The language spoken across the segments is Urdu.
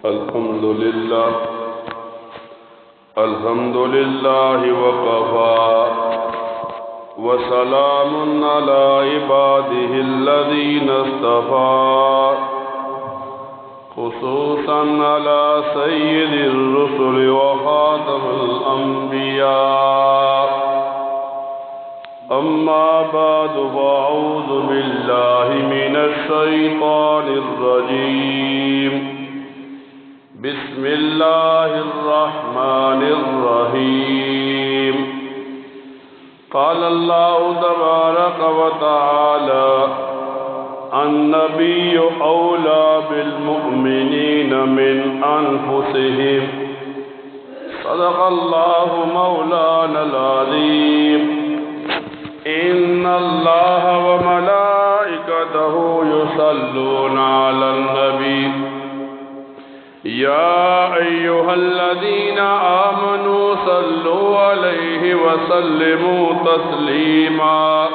الحمد لله وكفى وسلام على عباده الذين اصطفى خصوصا على سيد الرسل وخاتم الأنبياء أما بعد فأعوذ بالله من الشيطان الرجيم بسم الله الرحمن الرحيم قال الله تبارك وتعالى النبي أولى بالمؤمنين من أنفسهم صدق الله مولانا العظيم إن الله وملائكته يصلون على النبي يا أيها الذين آمنوا صلوا عليه وسلموا تسليما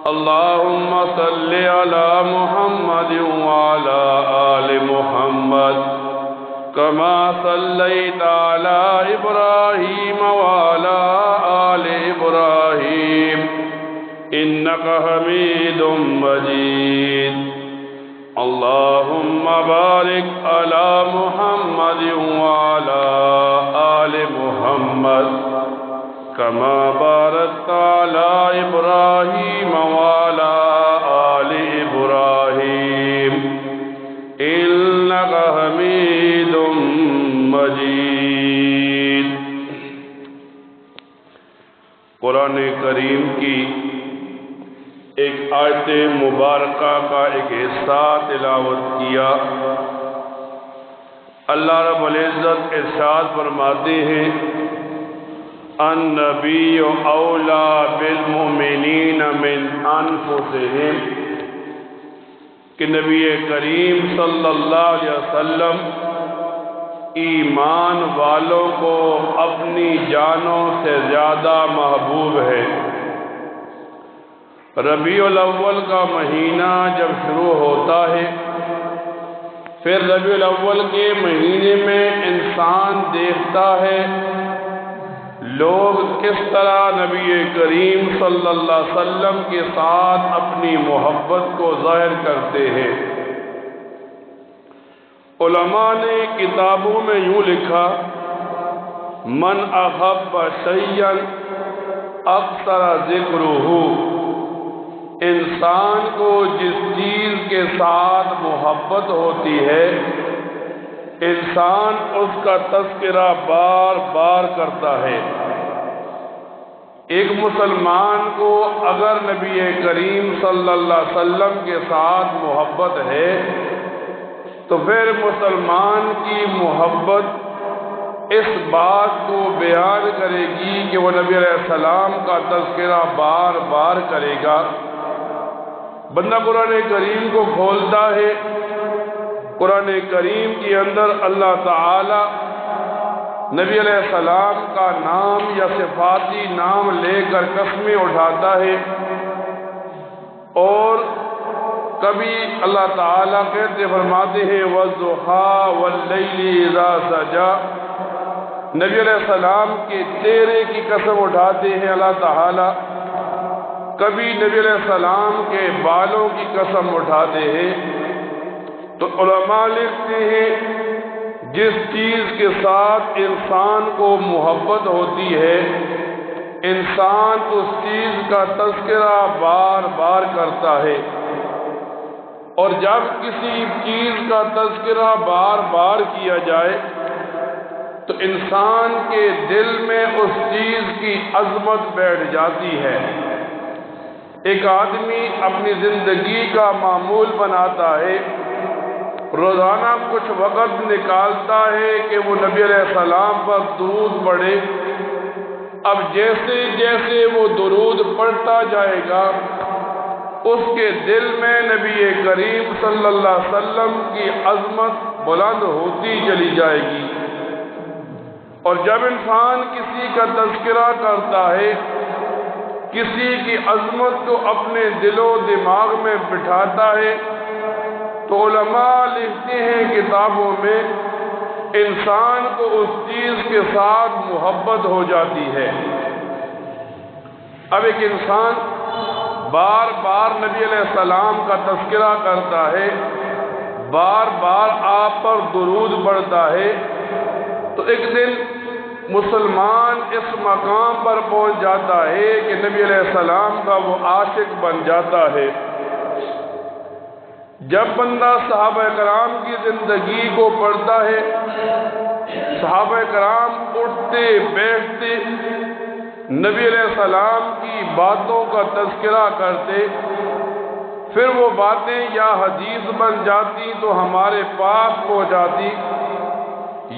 اللهم صل على محمد وعلى آل محمد كما صليت على إبراهيم وعلى آل إبراهيم إنك حميد مجيد اللهم بارك على محمد وعلى آل محمد كما باركت على إبراهيم وعلى آل إبراهيم إنك حميد مجيد۔ قرآن کریم کی ایک آیت مبارکہ کا ایک حصہ تلاوت کیا۔ اللہ رب العزت ارشاد فرماتے ہیں النبی اولا بالمؤمنین من انفسہم کہ نبی کریم صلی اللہ علیہ وسلم ایمان والوں کو اپنی جانوں سے زیادہ محبوب ہے۔ ربیع الاول کا مہینہ جب شروع ہوتا ہے پھر ربیع الاول کے مہینے میں انسان دیکھتا ہے لوگ کس طرح نبی کریم صلی اللہ علیہ وسلم کے ساتھ اپنی محبت کو ظاہر کرتے ہیں۔ علماء نے کتابوں میں یوں لکھا من احب شیئا اکثر ذکرہ، انسان کو جس چیز کے ساتھ محبت ہوتی ہے انسان اس کا تذکرہ بار بار کرتا ہے۔ ایک مسلمان کو اگر نبی کریم صلی اللہ علیہ وسلم کے ساتھ محبت ہے تو پھر مسلمان کی محبت اس بات کو بیان کرے گی کہ وہ نبی علیہ السلام کا تذکرہ بار بار کرے گا۔ بندہ قرآن کریم کو کھولتا ہے، قرآن کریم کے اندر اللہ تعالی نبی علیہ السلام کا نام یا صفاتی نام لے کر قسمیں اٹھاتا ہے، اور کبھی اللہ تعالیٰ کہتے فرماتے ہیں وَالضُّحَىٰ وَاللَّيْلِ إِذَا سَجَىٰ، نبی علیہ السلام کے چہرے کی قسم اٹھاتے ہیں اللہ تعالیٰ، کبھی نبی علیہ السلام کے بالوں کی قسم اٹھاتے ہیں۔ تو علماء لکھتے ہیں جس چیز کے ساتھ انسان کو محبت ہوتی ہے انسان اس چیز کا تذکرہ بار بار کرتا ہے، اور جب کسی چیز کا تذکرہ بار بار کیا جائے تو انسان کے دل میں اس چیز کی عظمت بیٹھ جاتی ہے۔ ایک آدمی اپنی زندگی کا معمول بناتا ہے، روزانہ کچھ وقت نکالتا ہے کہ وہ نبی علیہ السلام پر درود پڑھے۔ اب جیسے جیسے وہ درود پڑھتا جائے گا اس کے دل میں نبی کریم صلی اللہ علیہ وسلم کی عظمت بلند ہوتی چلی جائے گی۔ اور جب انسان کسی کا تذکرہ کرتا ہے کسی کی عظمت کو اپنے دل و دماغ میں بٹھاتا ہے تو علماء لکھتے ہیں کتابوں میں انسان کو اس چیز کے ساتھ محبت ہو جاتی ہے۔ اب ایک انسان بار بار نبی علیہ السلام کا تذکرہ کرتا ہے، بار بار آپ پر درود پڑھتا ہے، تو ایک دن مسلمان اس مقام پر پہنچ جاتا ہے کہ نبی علیہ السلام کا وہ عاشق بن جاتا ہے۔ جب بندہ صحابہ کرام کی زندگی کو پڑھتا ہے، صحابہ کرام اٹھتے بیٹھتے نبی علیہ السلام کی باتوں کا تذکرہ کرتے، پھر وہ باتیں یا حدیث بن جاتی تو ہمارے پاس پہنچ جاتی،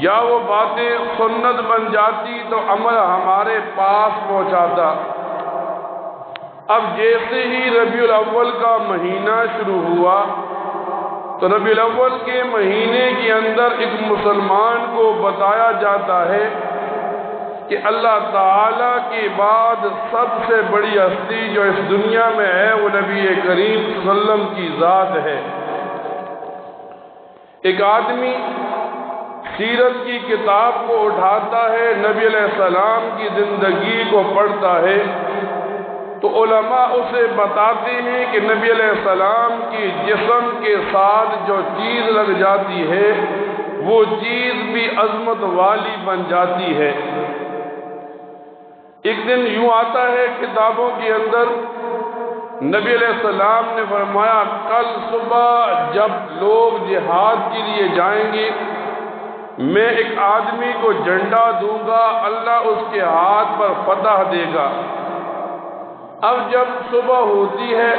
یا وہ باتیں سنت بن جاتی تو عمل ہمارے پاس پہنچاتا۔ اب جیسے ہی ربیع الاول کا مہینہ شروع ہوا تو ربیع الاول کے مہینے کے اندر ایک مسلمان کو بتایا جاتا ہے کہ اللہ تعالیٰ کے بعد سب سے بڑی ہستی جو اس دنیا میں ہے وہ نبی کریم صلی اللہ علیہ وسلم کی ذات ہے۔ ایک آدمی سیرت کی کتاب کو اٹھاتا ہے، نبی علیہ السلام کی زندگی کو پڑھتا ہے، تو علماء اسے بتاتے ہیں کہ نبی علیہ السلام کی جسم کے ساتھ جو چیز لگ جاتی ہے وہ چیز بھی عظمت والی بن جاتی ہے۔ ایک دن یوں آتا ہے کتابوں کے اندر، نبی علیہ السلام نے فرمایا کل صبح جب لوگ جہاد کے لیے جائیں گے میں ایک آدمی کو جھنڈا دوں گا، اللہ اس کے ہاتھ پر فتح دے گا۔ اب جب صبح ہوتی ہے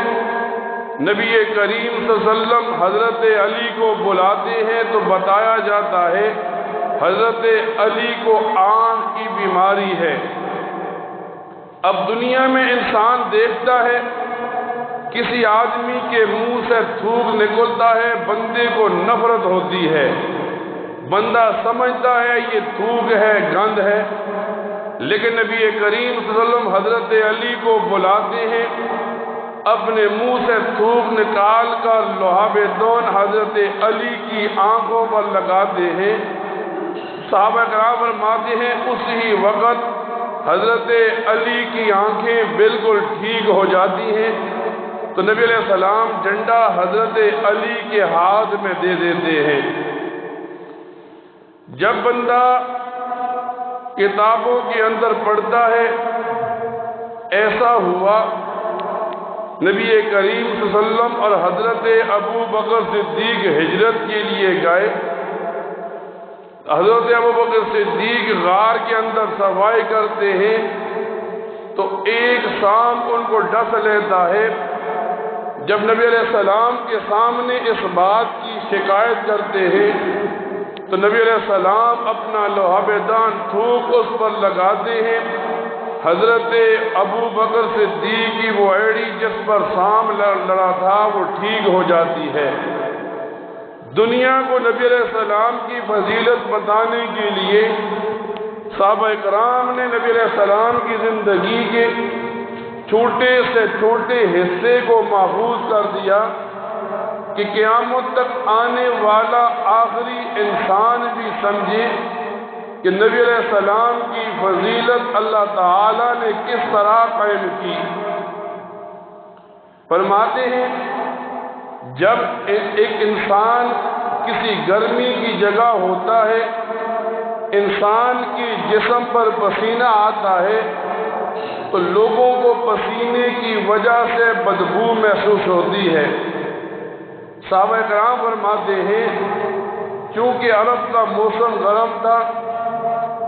نبی کریم صلی اللہ علیہ وسلم حضرت علی کو بلاتے ہیں تو بتایا جاتا ہے حضرت علی کو آنکھ کی بیماری ہے۔ اب دنیا میں انسان دیکھتا ہے کسی آدمی کے منہ سے تھوک نکلتا ہے، بندے کو نفرت ہوتی ہے، بندہ سمجھتا ہے یہ تھوک ہے، گند ہے، لیکن نبی کریم صلی اللہ علیہ وسلم حضرت علی کو بلاتے ہیں، اپنے منہ سے تھوک نکال کر لعاب دون حضرت علی کی آنکھوں پر لگاتے ہیں۔ صحابہ کرام فرماتے ہیں اسی وقت حضرت علی کی آنکھیں بالکل ٹھیک ہو جاتی ہیں، تو نبی علیہ السلام جھنڈا حضرت علی کے ہاتھ میں دے دیتے ہیں۔ جب بندہ کتابوں کے اندر پڑھتا ہے ایسا ہوا نبی کریم صلی اللہ علیہ وسلم اور حضرت ابو بکر صدیق ہجرت کے لیے گئے، حضرت ابو بکر صدیق غار کے اندر صفائی کرتے ہیں تو ایک سانپ ان کو ڈس لیتا ہے۔ جب نبی علیہ السلام کے سامنے اس بات کی شکایت کرتے ہیں تو نبی علیہ السلام اپنا لعاب دان تھوک اس پر لگاتے ہیں، حضرت ابو بکر صدیق کی وہ ایڑی جس پر سانپ لڑا تھا وہ ٹھیک ہو جاتی ہے۔ دنیا کو نبی علیہ السلام کی فضیلت بتانے کے لیے صحابہ کرام نے نبی علیہ السلام کی زندگی کے چھوٹے سے چھوٹے حصے کو محفوظ کر دیا کہ قیامت تک آنے والا آخری انسان بھی سمجھے کہ نبی علیہ السلام کی فضیلت اللہ تعالیٰ نے کس طرح قائم کی۔ فرماتے ہیں جب ایک انسان کسی گرمی کی جگہ ہوتا ہے، انسان کی جسم پر پسینہ آتا ہے تو لوگوں کو پسینے کی وجہ سے بدبو محسوس ہوتی ہے۔ صحابہ کرام فرماتے ہیں چونکہ عرب کا موسم گرم تھا،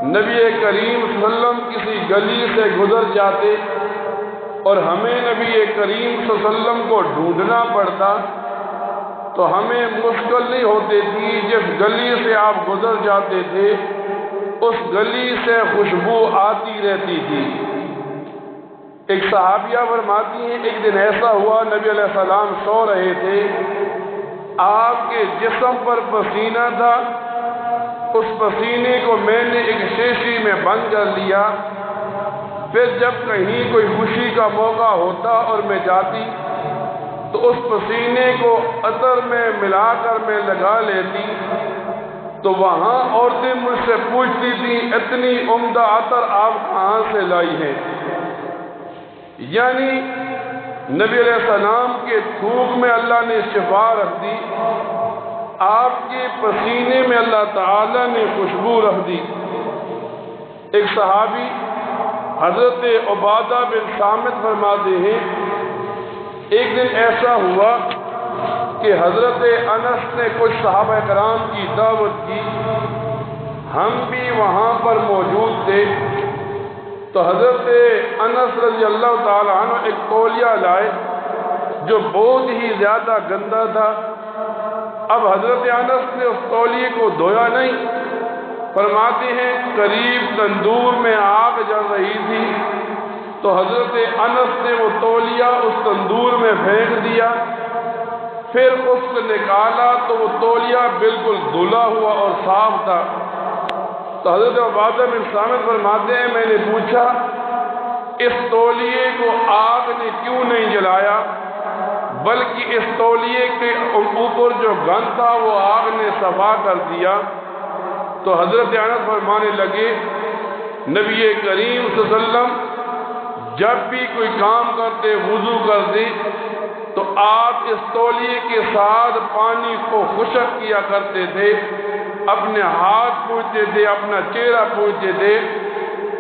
نبی کریم صلی اللہ علیہ وسلم کسی گلی سے گزر جاتے اور ہمیں نبی کریم صلی اللہ علیہ وسلم کو ڈھونڈنا پڑتا تو ہمیں مشکل نہیں ہوتی تھی، جس گلی سے آپ گزر جاتے تھے اس گلی سے خوشبو آتی رہتی تھی۔ ایک صحابیہ فرماتی ہیں ایک دن ایسا ہوا نبی علیہ السلام سو رہے تھے، آپ کے جسم پر پسینہ تھا، اس پسینے کو میں نے ایک شیشی میں بند کر لیا، پھر جب کہیں کوئی خوشی کا موقع ہوتا اور میں جاتی تو اس پسینے کو عطر میں ملا کر میں لگا لیتی، تو وہاں عورتیں مجھ سے پوچھتی تھیں اتنی عمدہ عطر آپ کہاں سے لائی ہیں؟ یعنی نبی علیہ السلام کے تھوک میں اللہ نے شفا رکھ دی، آپ کے پسینے میں اللہ تعالی نے خوشبو رکھ دی۔ ایک صحابی حضرت عبادہ بن صامت فرماتے ہیں ایک دن ایسا ہوا کہ حضرت انس نے کچھ صحابہ کرام کی دعوت کی، ہم بھی وہاں پر موجود تھے، تو حضرت انس رضی اللہ تعالیٰ عنہ ایک تولیہ لائے جو بہت ہی زیادہ گندا تھا۔ اب حضرت انس نے اس تولیے کو دھویا نہیں، فرماتے ہیں قریب تندور میں آگ جل رہی تھی، تو حضرت انس نے وہ تولیہ اس تندور میں پھینک دیا، پھر اس کو نکالا تو وہ تولیہ بالکل دھلا ہوا اور صاف تھا۔ تو حضرت عبادہ بن صامت فرماتے ہیں میں نے پوچھا اس تولیے کو آگ نے کیوں نہیں جلایا، بلکہ اس تولیے کے اوپر جو گند تھا وہ آگ نے صفا کر دیا؟ تو حضرت انس فرمانے لگے نبی کریم صلی اللہ علیہ وسلم جب بھی کوئی کام کرتے وضو کرتے تو آپ اس تولیے کے ساتھ پانی کو خشک کیا کرتے تھے، اپنے ہاتھ پوچھتے تھے، اپنا چہرہ پوچھتے تھے۔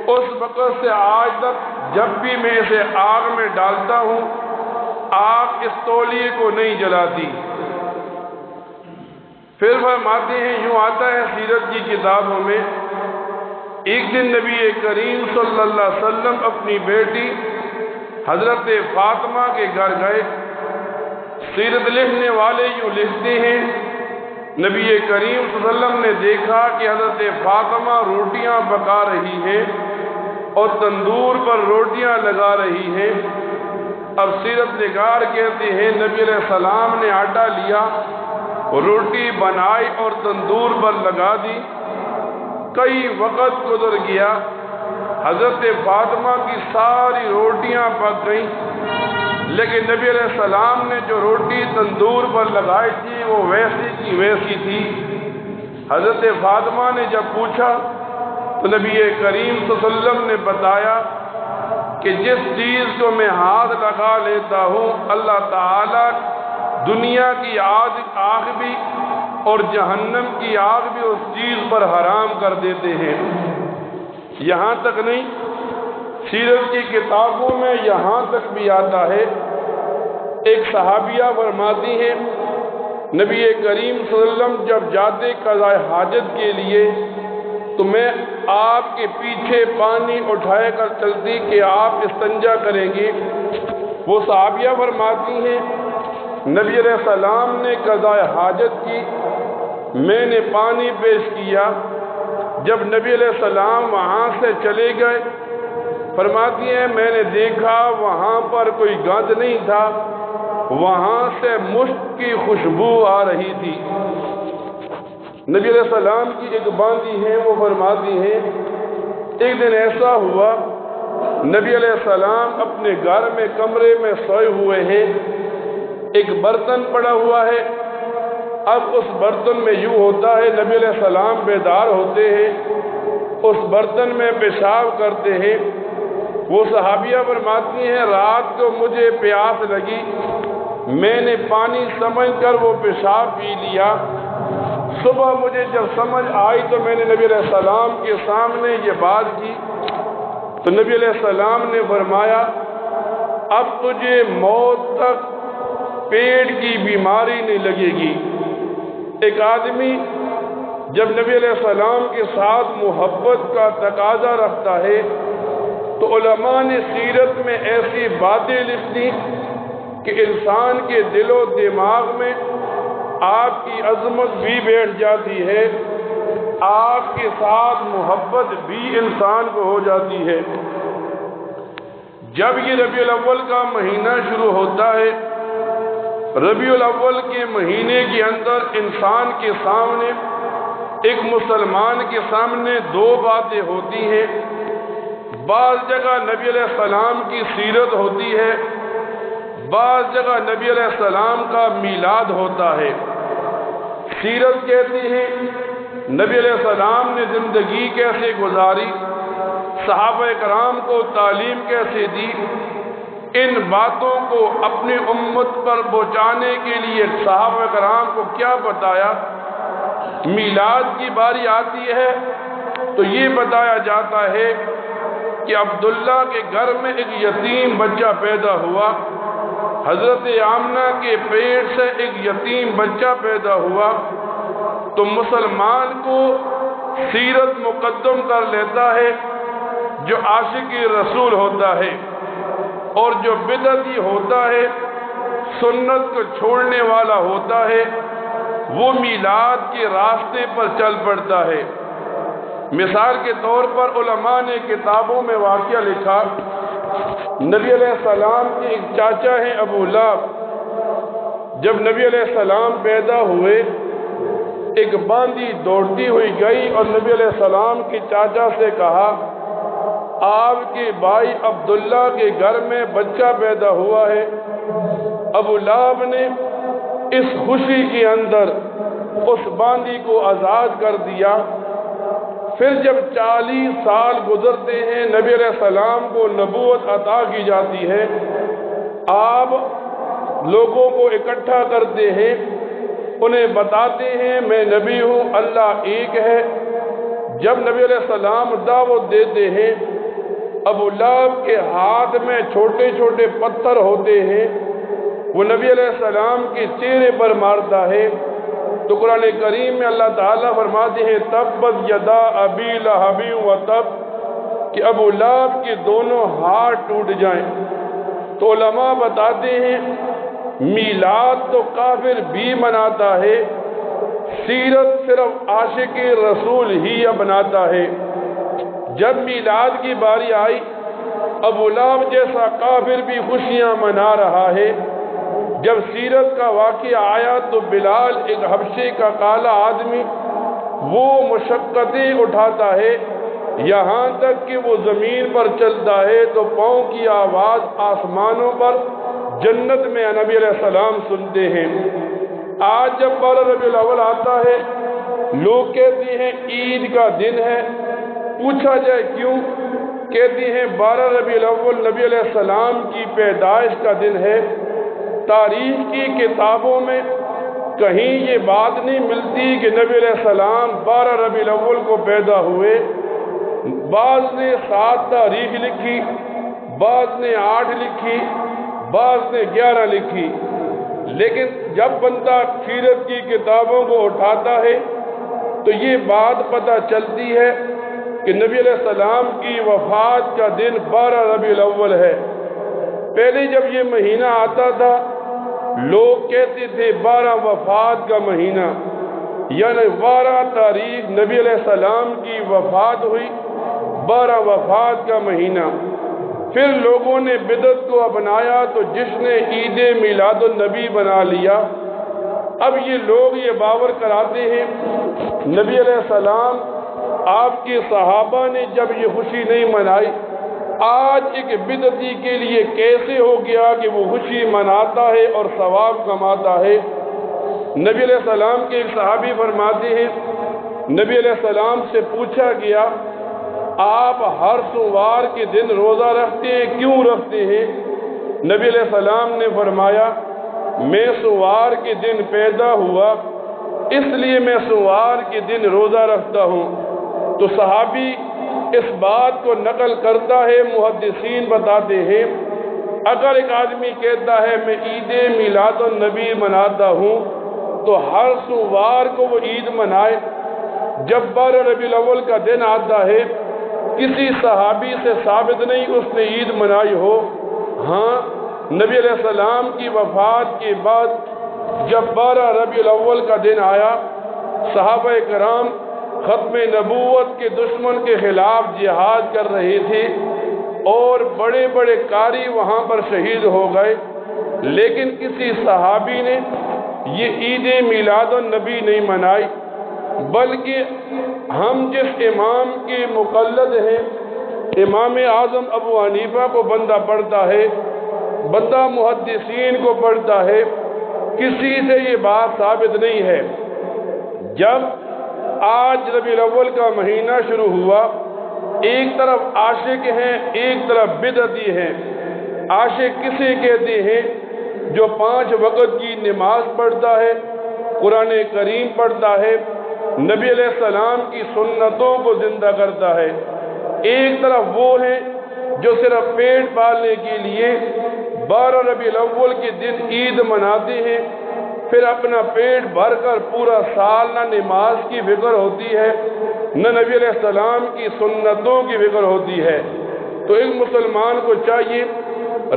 اس وقت سے آج تک جب بھی میں اسے آگ میں ڈالتا ہوں آگ اس تولیے کو نہیں جلاتی۔ پھر فرماتے ہیں یوں آتا ہے سیرت کی کتابوں میں، ایک دن نبی کریم صلی اللہ علیہ وسلم اپنی بیٹی حضرت فاطمہ کے گھر گئے۔ سیرت لکھنے والے یوں لکھتے ہیں نبی کریم صلی اللہ علیہ وسلم نے دیکھا کہ حضرت فاطمہ روٹیاں پکا رہی ہے اور تندور پر روٹیاں لگا رہی ہے۔ اب سیرت نگار کہتے ہیں نبی علیہ السلام نے آٹا لیا، روٹی بنائی اور تندور پر لگا دی۔ کئی وقت گزر گیا، حضرت فاطمہ کی ساری روٹیاں پک گئیں، لیکن نبی علیہ السلام نے جو روٹی تندور پر لگائی تھی وہ ویسی کی ویسی تھی۔ حضرت فاطمہ نے جب پوچھا تو نبی کریم صلی اللہ علیہ وسلم نے بتایا کہ جس چیز کو میں ہاتھ لگا لیتا ہوں اللہ تعالیٰ دنیا کی آگ بھی اور جہنم کی آگ بھی اس چیز پر حرام کر دیتے ہیں۔ یہاں تک نہیں، سیرت کی کتابوں میں یہاں تک بھی آتا ہے، ایک صحابیہ فرماتی ہیں نبی کریم صلی اللہ علیہ وسلم جب جاتے قضاء حاجت کے لیے تو میں آپ کے پیچھے پانی اٹھائے کر چلتی کہ آپ استنجا کریں گے۔ وہ صحابیہ فرماتی ہیں نبی علیہ السلام نے قضاء حاجت کی، میں نے پانی پیش کیا، جب نبی علیہ السلام وہاں سے چلے گئے فرماتی ہیں میں نے دیکھا وہاں پر کوئی گند نہیں تھا، وہاں سے مشک کی خوشبو آ رہی تھی۔ نبی علیہ السلام کی ایک باندھی ہے وہ فرماتی ہیں ایک دن ایسا ہوا نبی علیہ السلام اپنے گھر میں کمرے میں سوئے ہوئے ہیں، ایک برتن پڑا ہوا ہے۔ اب اس برتن میں یوں ہوتا ہے نبی علیہ السلام بیدار ہوتے ہیں، اس برتن میں پیشاب کرتے ہیں۔ وہ صحابیہ فرماتی ہیں رات کو مجھے پیاس لگی، میں نے پانی سمجھ کر وہ پیشاب پی لیا۔ صبح مجھے جب سمجھ آئی تو میں نے نبی علیہ السلام کے سامنے یہ بات کی، تو نبی علیہ السلام نے فرمایا اب تجھے موت تک پیٹ کی بیماری نہیں لگے گی۔ ایک آدمی جب نبی علیہ السلام کے ساتھ محبت کا تقاضا رکھتا ہے تو علماء نے سیرت میں ایسی باتیں لکھ دی کہ انسان کے دل و دماغ میں آپ کی عظمت بھی بیٹھ جاتی ہے، آپ کے ساتھ محبت بھی انسان کو ہو جاتی ہے۔ جب یہ ربیع الاول کا مہینہ شروع ہوتا ہے، ربیع الاول کے مہینے کے اندر انسان کے سامنے، ایک مسلمان کے سامنے دو باتیں ہوتی ہیں۔ بعض جگہ نبی علیہ السلام کی سیرت ہوتی ہے، بعض جگہ نبی علیہ السلام کا میلاد ہوتا ہے۔ سیرت کہتی ہے نبی علیہ السلام نے زندگی کیسے گزاری، صحابہ کرام کو تعلیم کیسے دی، ان باتوں کو اپنی امت پر پہنچانے کے لیے صحابہ کرام کو کیا بتایا۔ میلاد کی باری آتی ہے تو یہ بتایا جاتا ہے کہ عبداللہ کے گھر میں ایک یتیم بچہ پیدا ہوا، حضرت آمنہ کے پیٹ سے ایک یتیم بچہ پیدا ہوا، تو مسلمان کو سیرت مقدم کر لیتا ہے جو عاشق رسول ہوتا ہے، اور جو بدعتی ہوتا ہے، سنت کو چھوڑنے والا ہوتا ہے، وہ میلاد کے راستے پر چل پڑتا ہے۔ مثال کے طور پر علماء نے کتابوں میں واقعہ لکھا، نبی علیہ السلام کے ایک چاچا ہیں ابو لہب، جب نبی علیہ السلام پیدا ہوئے ایک باندی دوڑتی ہوئی گئی اور نبی علیہ السلام کے چاچا سے کہا آپ کے بھائی عبداللہ کے گھر میں بچہ پیدا ہوا ہے۔ ابو لہب نے اس خوشی کے اندر اس باندی کو آزاد کر دیا۔ پھر جب 40 سال گزرتے ہیں، نبی علیہ السلام کو نبوت عطا کی جاتی ہے، آپ لوگوں کو اکٹھا کرتے ہیں، انہیں بتاتے ہیں میں نبی ہوں، اللہ ایک ہے۔ جب نبی علیہ السلام دعوت دیتے ہیں، ابو لہب کے ہاتھ میں چھوٹے چھوٹے پتھر ہوتے ہیں، وہ نبی علیہ السلام کے چہرے پر مارتا ہے، تو قرآن کریم میں اللہ تعالیٰ فرماتے ہیں تبت یدا ابی لہب وتب، کہ ابو لہب کے دونوں ہاتھ ٹوٹ جائیں۔ تو علماء بتاتے ہیں میلاد تو کافر بھی مناتا ہے، سیرت صرف عاشق رسول ہی اپناتا ہے۔ جب میلاد کی باری آئی، ابو لہب جیسا کافر بھی خوشیاں منا رہا ہے۔ جب سیرت کا واقعہ آیا تو بلال ایک حبشے کا کالا آدمی، وہ مشقتیں اٹھاتا ہے، یہاں تک کہ وہ زمین پر چلتا ہے تو پاؤں کی آواز آسمانوں پر جنت میں نبی علیہ السلام سنتے ہیں۔ آج جب 12 ربیع الاول آتا ہے، لوگ کہتے ہیں عید کا دن ہے، پوچھا جائے کیوں، کہتے ہیں 12 ربیع الاول نبی علیہ السلام کی پیدائش کا دن ہے۔ تاریخ کی کتابوں میں کہیں یہ بات نہیں ملتی کہ نبی علیہ السلام 12 ربیع الاول کو پیدا ہوئے۔ بعض نے 7 تاریخ لکھی، بعض نے 8 لکھی، بعض نے 11 لکھی، لیکن جب بندہ سیرت کی کتابوں کو اٹھاتا ہے تو یہ بات پتہ چلتی ہے کہ نبی علیہ السلام کی وفات کا دن 12 ربیع الاول ہے۔ پہلے جب یہ مہینہ آتا تھا، لوگ کہتے تھے 12 وفات کا مہینہ، یعنی 12 تاریخ نبی علیہ السلام کی وفات ہوئی، 12 وفات کا مہینہ۔ پھر لوگوں نے بدعت کو اپنایا تو جشن عید میلاد النبی بنا لیا۔ اب یہ لوگ یہ باور کراتے ہیں نبی علیہ السلام آپ کے صحابہ نے جب یہ خوشی نہیں منائی، آج ایک بدعتی کے لیے کیسے ہو گیا کہ وہ خوشی مناتا ہے اور ثواب کماتا ہے۔ نبی علیہ السلام کے ایک صحابی فرماتے ہیں نبی علیہ السلام سے پوچھا گیا آپ ہر سوار کے دن روزہ رکھتے ہیں، کیوں رکھتے ہیں؟ نبی علیہ السلام نے فرمایا میں سوار کے دن پیدا ہوا، اس لیے میں سوار کے دن روزہ رکھتا ہوں۔ تو صحابی اس بات کو نقل کرتا ہے، محدثین بتاتے ہیں اگر ایک آدمی کہتا ہے میں عید میلاد النبی مناتا ہوں تو ہر سوار کو وہ عید منائے۔ جب 12 ربیع الاول کا دن آتا ہے، کسی صحابی سے ثابت نہیں اس نے عید منائی ہو۔ ہاں، نبی علیہ السلام کی وفات کے بعد جب 12 ربیع الاول کا دن آیا، صحابہ کرام ختم نبوت کے دشمن کے خلاف جہاد کر رہے تھے اور بڑے بڑے قاری وہاں پر شہید ہو گئے، لیکن کسی صحابی نے یہ عید میلاد النبی نہیں منائی، بلکہ ہم جس امام کے مقلد ہیں، امام اعظم ابو حنیفہ کو بندہ پڑھتا ہے، بندہ محدثین کو پڑھتا ہے، کسی سے یہ بات ثابت نہیں ہے۔ جب آج ربیع الاول کا مہینہ شروع ہوا، ایک طرف عاشق ہیں، ایک طرف بدعتی ہیں۔ عاشق کسے کہتے ہیں؟ جو 5 وقت کی نماز پڑھتا ہے، قرآن کریم پڑھتا ہے، نبی علیہ السلام کی سنتوں کو زندہ کرتا ہے۔ ایک طرف وہ ہیں جو صرف پیٹ پالنے کے لیے 12 ربیع الاول کے دن عید مناتے ہیں، پھر اپنا پیٹ بھر کر پورا سال نہ نماز کی فکر ہوتی ہے، نہ نبی علیہ السلام کی سنتوں کی فکر ہوتی ہے۔ تو ایک مسلمان کو چاہیے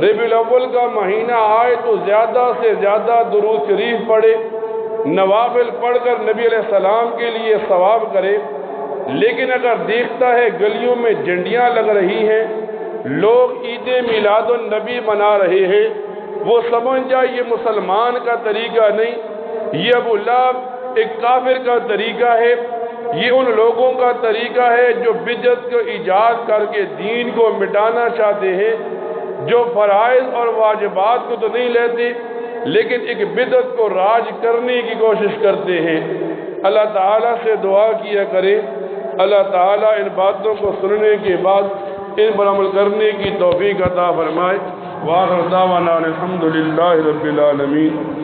ربیع الاول کا مہینہ آئے تو زیادہ سے زیادہ درود شریف پڑھے، نوافل پڑھ کر نبی علیہ السلام کے لیے ثواب کرے۔ لیکن اگر دیکھتا ہے گلیوں میں جھنڈیاں لگ رہی ہیں، لوگ عید میلاد النبی منا رہے ہیں، وہ سمجھ جائے یہ مسلمان کا طریقہ نہیں، یہ ابو لہب ایک کافر کا طریقہ ہے، یہ ان لوگوں کا طریقہ ہے جو بدعت کو ایجاد کر کے دین کو مٹانا چاہتے ہیں، جو فرائض اور واجبات کو تو نہیں لیتے لیکن ایک بدعت کو راج کرنے کی کوشش کرتے ہیں۔ اللہ تعالیٰ سے دعا کیا کرے، اللہ تعالیٰ ان باتوں کو سننے کے بعد ان پر عمل کرنے کی توفیق عطا فرمائے۔ وآخر دعوانا الحمد للہ رب العالمین۔